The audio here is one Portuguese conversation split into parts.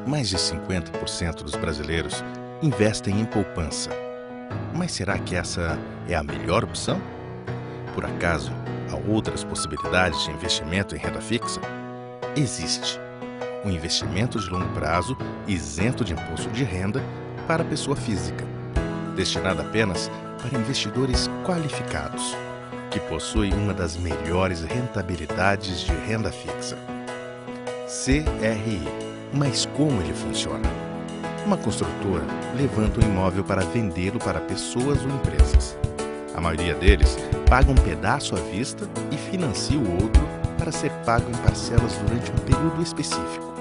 Mais de 50% dos brasileiros investem em poupança. Mas será que essa é a melhor opção? Por acaso, há outras possibilidades de investimento em renda fixa? Existe o investimento de longo prazo isento de imposto de renda para a pessoa física, destinado apenas para investidores qualificados, que possuem uma das melhores rentabilidades de renda fixa. CRI. Mas como ele funciona? Uma construtora levanta um imóvel para vendê-lo para pessoas ou empresas. A maioria deles paga um pedaço à vista e financia o outro para ser pago em parcelas durante um período específico.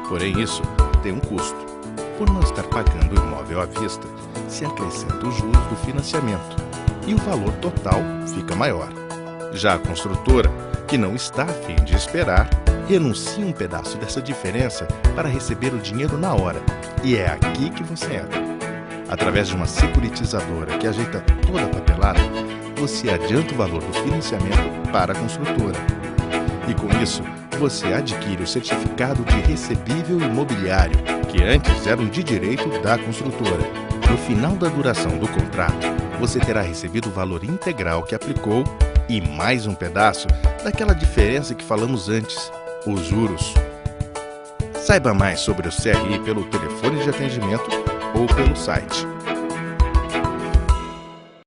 Porém, isso tem um custo. Por não estar pagando o imóvel à vista, se acrescenta os juros do financiamento e o valor total fica maior. Já a construtora, que não está a fim de esperar, renuncia um pedaço dessa diferença para receber o dinheiro na hora. E é aqui que você entra. Através de uma securitizadora que ajeita toda a papelada, você adianta o valor do financiamento para a construtora. E com isso, você adquire o certificado de recebível imobiliário, que antes eram de direito da construtora. No final da duração do contrato, você terá recebido o valor integral que aplicou e mais um pedaço daquela diferença que falamos antes, os juros. Saiba mais sobre o CRI pelo telefone de atendimento ou pelo site